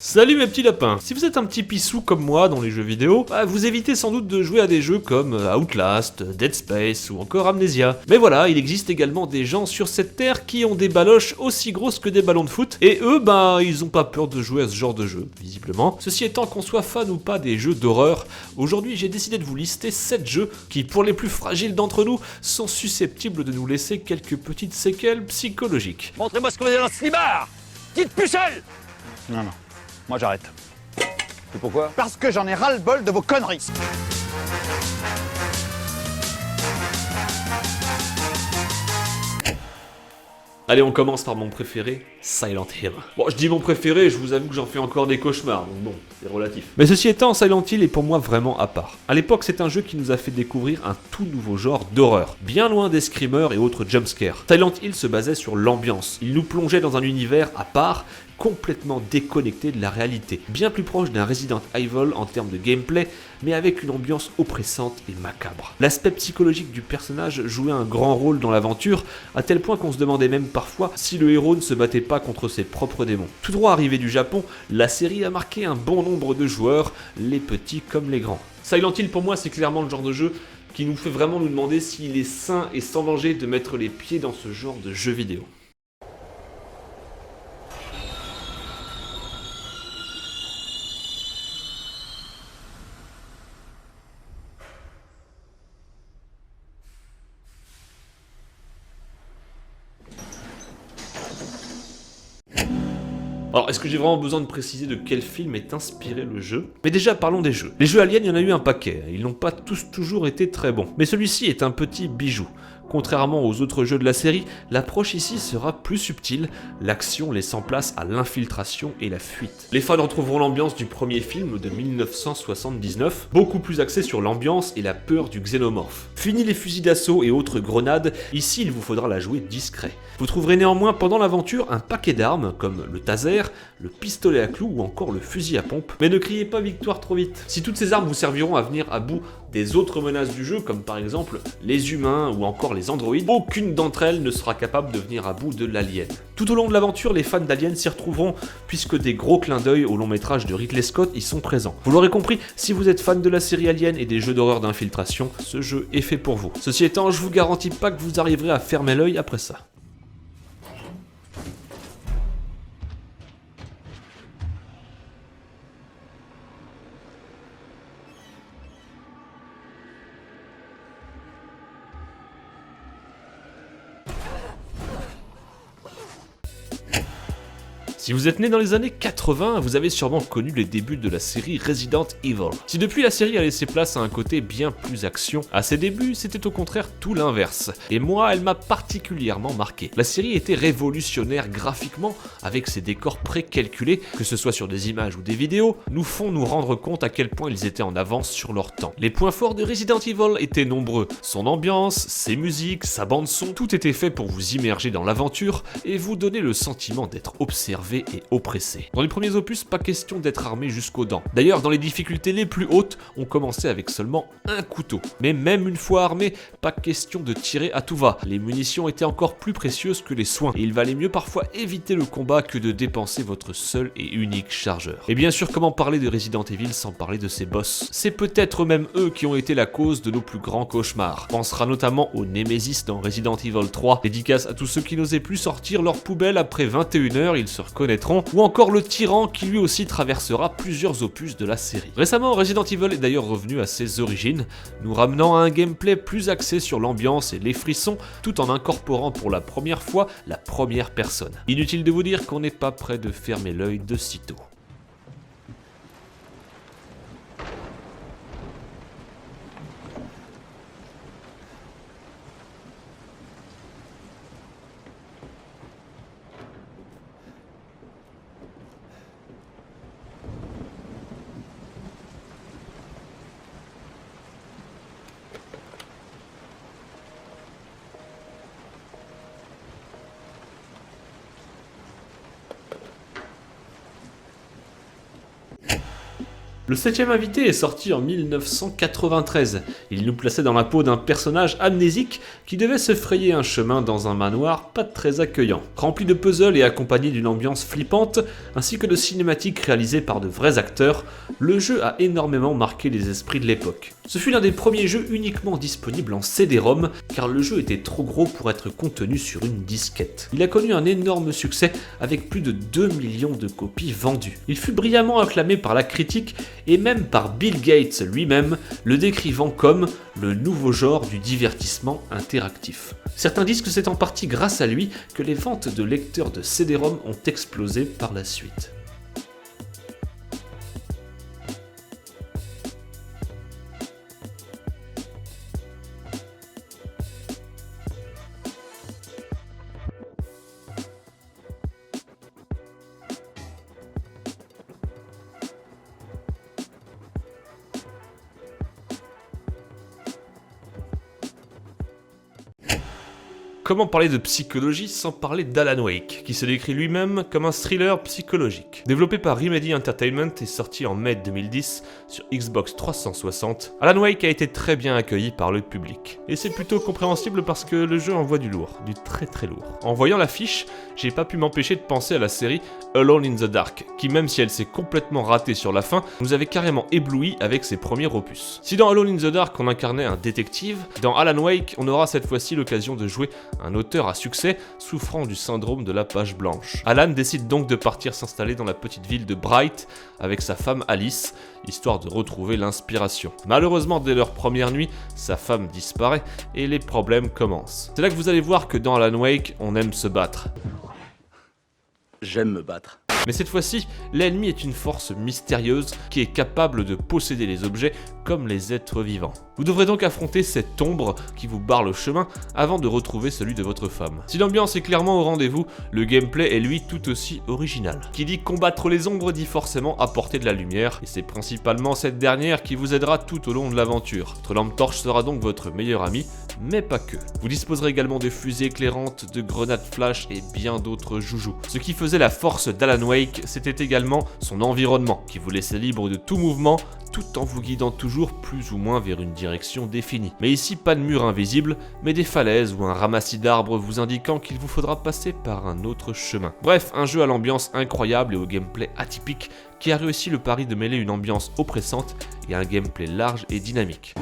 Salut mes petits lapins. Si vous êtes un petit pissou comme moi dans les jeux vidéo, vous évitez sans doute de jouer à des jeux comme Outlast, Dead Space ou encore Amnesia. Mais voilà, il existe également des gens sur cette terre qui ont des baloches aussi grosses que des ballons de foot, et eux, ils ont pas peur de jouer à ce genre de jeu, visiblement. Ceci étant, qu'on soit fan ou pas des jeux d'horreur, aujourd'hui j'ai décidé de vous lister 7 jeux qui, pour les plus fragiles d'entre nous, sont susceptibles de nous laisser quelques petites séquelles psychologiques. Montrez-moi ce que vous avez dans ce slibard. Petite pucelle. Non. Moi j'arrête. Et pourquoi? Parce que j'en ai ras-le-bol de vos conneries. Allez, on commence par mon préféré, Silent Hill. Bon, je dis mon préféré, je vous avoue que j'en fais encore des cauchemars, donc bon, c'est relatif. Mais ceci étant, Silent Hill est pour moi vraiment à part. À l'époque, c'est un jeu qui nous a fait découvrir un tout nouveau genre d'horreur, bien loin des screamers et autres jumpscares. Silent Hill se basait sur l'ambiance. Il nous plongeait dans un univers à part, complètement déconnecté de la réalité, bien plus proche d'un Resident Evil en termes de gameplay, mais avec une ambiance oppressante et macabre. L'aspect psychologique du personnage jouait un grand rôle dans l'aventure, à tel point qu'on se demandait même parfois si le héros ne se battait pas contre ses propres démons. Tout droit arrivé du Japon, la série a marqué un bon nombre de joueurs, les petits comme les grands. Silent Hill pour moi c'est clairement le genre de jeu qui nous fait vraiment nous demander s'il est sain et sans danger de mettre les pieds dans ce genre de jeu vidéo. Alors, est-ce que j'ai vraiment besoin de préciser de quel film est inspiré le jeu? Mais déjà, parlons des jeux. Les jeux Alien, il y en a eu un paquet, ils n'ont pas tous toujours été très bons. Mais celui-ci est un petit bijou. Contrairement aux autres jeux de la série, l'approche ici sera plus subtile, l'action laissant place à l'infiltration et la fuite. Les fans retrouveront l'ambiance du premier film de 1979, beaucoup plus axé sur l'ambiance et la peur du xénomorphe. Fini les fusils d'assaut et autres grenades, ici il vous faudra la jouer discret. Vous trouverez néanmoins pendant l'aventure un paquet d'armes comme le taser, le pistolet à clous ou encore le fusil à pompe. Mais ne criez pas victoire trop vite. Si toutes ces armes vous serviront à venir à bout des autres menaces du jeu, comme par exemple les humains ou encore les androïdes, aucune d'entre elles ne sera capable de venir à bout de l'alien. Tout au long de l'aventure, les fans d'Alien s'y retrouveront, puisque des gros clins d'œil au long métrage de Ridley Scott y sont présents. Vous l'aurez compris, si vous êtes fan de la série Alien et des jeux d'horreur d'infiltration, ce jeu est fait pour vous. Ceci étant, je vous garantis pas que vous arriverez à fermer l'œil après ça. Si vous êtes né dans les années 80, vous avez sûrement connu les débuts de la série Resident Evil. Si depuis la série a laissé place à un côté bien plus action, à ses débuts c'était au contraire tout l'inverse. Et moi elle m'a particulièrement marqué. La série était révolutionnaire graphiquement, avec ses décors précalculés, que ce soit sur des images ou des vidéos, nous font nous rendre compte à quel point ils étaient en avance sur leur temps. Les points forts de Resident Evil étaient nombreux. Son ambiance, ses musiques, sa bande son, tout était fait pour vous immerger dans l'aventure et vous donner le sentiment d'être observé et oppressé. Dans les premiers opus, pas question d'être armé jusqu'aux dents. D'ailleurs, dans les difficultés les plus hautes, on commençait avec seulement un couteau. Mais même une fois armé, pas question de tirer à tout va. Les munitions étaient encore plus précieuses que les soins, et il valait mieux parfois éviter le combat que de dépenser votre seul et unique chargeur. Et bien sûr, comment parler de Resident Evil sans parler de ses boss? C'est peut-être même eux qui ont été la cause de nos plus grands cauchemars. On pensera notamment au Nemesis dans Resident Evil 3, dédicace à tous ceux qui n'osaient plus sortir leur poubelle après 21h, ils se reconnaîtront, ou encore le tyran qui lui aussi traversera plusieurs opus de la série. Récemment, Resident Evil est d'ailleurs revenu à ses origines, nous ramenant à un gameplay plus axé sur l'ambiance et les frissons, tout en incorporant pour la première fois la première personne. Inutile de vous dire qu'on n'est pas prêt de fermer l'œil de sitôt. Le 7ème invité est sorti en 1993. Il nous plaçait dans la peau d'un personnage amnésique qui devait se frayer un chemin dans un manoir pas très accueillant. Rempli de puzzles et accompagné d'une ambiance flippante, ainsi que de cinématiques réalisées par de vrais acteurs, le jeu a énormément marqué les esprits de l'époque. Ce fut l'un des premiers jeux uniquement disponibles en CD-ROM, car le jeu était trop gros pour être contenu sur une disquette. Il a connu un énorme succès avec plus de 2 millions de copies vendues. Il fut brillamment acclamé par la critique et même par Bill Gates lui-même, le décrivant comme le nouveau genre du divertissement interactif. Certains disent que c'est en partie grâce à lui que les ventes de lecteurs de CD-ROM ont explosé par la suite. Comment parler de psychologie sans parler d'Alan Wake, qui se décrit lui-même comme un thriller psychologique. Développé par Remedy Entertainment et sorti en mai 2010 sur Xbox 360, Alan Wake a été très bien accueilli par le public. Et c'est plutôt compréhensible parce que le jeu envoie du lourd, du très très lourd. En voyant l'affiche, j'ai pas pu m'empêcher de penser à la série Alone in the Dark, qui même si elle s'est complètement ratée sur la fin, nous avait carrément ébloui avec ses premiers opus. Si dans Alone in the Dark on incarnait un détective, dans Alan Wake on aura cette fois-ci l'occasion de jouer un auteur à succès souffrant du syndrome de la page blanche. Alan décide donc de partir s'installer dans la petite ville de Bright avec sa femme Alice, histoire de retrouver l'inspiration. Malheureusement, dès leur première nuit, sa femme disparaît et les problèmes commencent. C'est là que vous allez voir que dans Alan Wake, on aime se battre. J'aime me battre. Mais cette fois-ci, l'ennemi est une force mystérieuse qui est capable de posséder les objets comme les êtres vivants. Vous devrez donc affronter cette ombre qui vous barre le chemin avant de retrouver celui de votre femme. Si l'ambiance est clairement au rendez-vous, le gameplay est lui tout aussi original. Qui dit combattre les ombres dit forcément apporter de la lumière, et c'est principalement cette dernière qui vous aidera tout au long de l'aventure. Votre lampe torche sera donc votre meilleur ami, mais pas que. Vous disposerez également de fusées éclairantes, de grenades flash et bien d'autres joujoux. Ce qui faisait la force d'Alan Wake, c'était également son environnement, qui vous laissait libre de tout mouvement, tout en vous guidant toujours plus ou moins vers une direction définie. Mais ici, pas de mur invisible, mais des falaises ou un ramassis d'arbres vous indiquant qu'il vous faudra passer par un autre chemin. Bref, un jeu à l'ambiance incroyable et au gameplay atypique qui a réussi le pari de mêler une ambiance oppressante et un gameplay large et dynamique.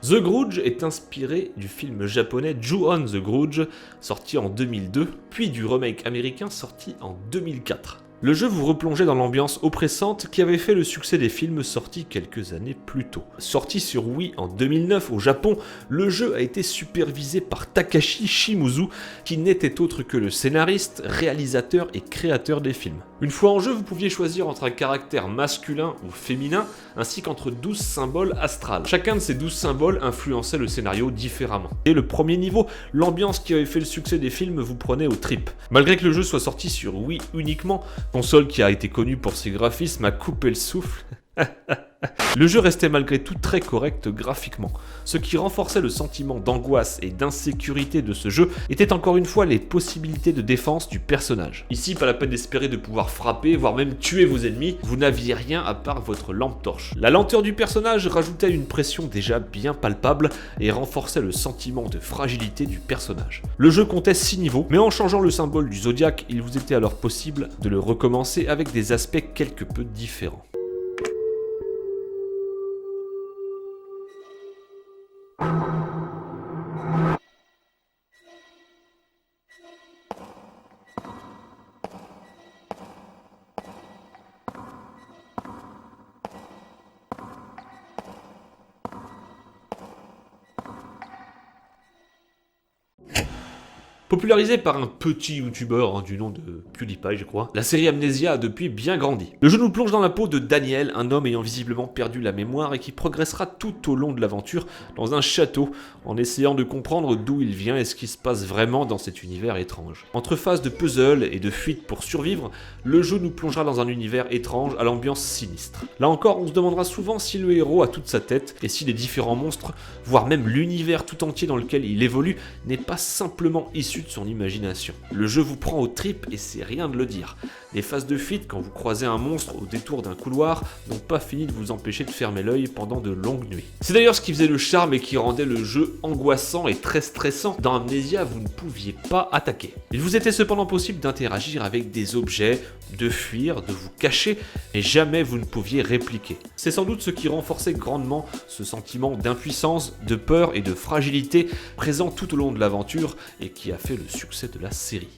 The Grudge est inspiré du film japonais Ju-On the Grudge, sorti en 2002, puis du remake américain sorti en 2004. Le jeu vous replongeait dans l'ambiance oppressante qui avait fait le succès des films sortis quelques années plus tôt. Sorti sur Wii en 2009 au Japon, le jeu a été supervisé par Takashi Shimizu, qui n'était autre que le scénariste, réalisateur et créateur des films. Une fois en jeu, vous pouviez choisir entre un caractère masculin ou féminin, ainsi qu'entre 12 symboles astrales. Chacun de ces 12 symboles influençait le scénario différemment. Et le premier niveau, l'ambiance qui avait fait le succès des films vous prenait aux tripes. Malgré que le jeu soit sorti sur Wii uniquement, console qui a été connue pour ses graphismes, a coupé le souffle. Le jeu restait malgré tout très correct graphiquement. Ce qui renforçait le sentiment d'angoisse et d'insécurité de ce jeu était encore une fois les possibilités de défense du personnage. Ici, pas la peine d'espérer de pouvoir frapper, voire même tuer vos ennemis, vous n'aviez rien à part votre lampe torche. La lenteur du personnage rajoutait une pression déjà bien palpable et renforçait le sentiment de fragilité du personnage. Le jeu comptait 6 niveaux, mais en changeant le symbole du zodiaque, il vous était alors possible de le recommencer avec des aspects quelque peu différents. Popularisée par un petit youtubeur du nom de PewDiePie je crois, la série Amnesia a depuis bien grandi. Le jeu nous plonge dans la peau de Daniel, un homme ayant visiblement perdu la mémoire et qui progressera tout au long de l'aventure dans un château en essayant de comprendre d'où il vient et ce qui se passe vraiment dans cet univers étrange. Entre phases de puzzle et de fuite pour survivre, le jeu nous plongera dans un univers étrange à l'ambiance sinistre. Là encore, on se demandera souvent si le héros a toute sa tête et si les différents monstres, voire même l'univers tout entier dans lequel il évolue, n'est pas simplement issu de son imagination. Le jeu vous prend aux tripes et c'est rien de le dire. Les phases de fuite quand vous croisez un monstre au détour d'un couloir n'ont pas fini de vous empêcher de fermer l'œil pendant de longues nuits. C'est d'ailleurs ce qui faisait le charme et qui rendait le jeu angoissant et très stressant. Dans Amnesia, vous ne pouviez pas attaquer. Il vous était cependant possible d'interagir avec des objets, de fuir, de vous cacher, et jamais vous ne pouviez répliquer. C'est sans doute ce qui renforçait grandement ce sentiment d'impuissance, de peur et de fragilité présent tout au long de l'aventure et qui a fait le succès de la série.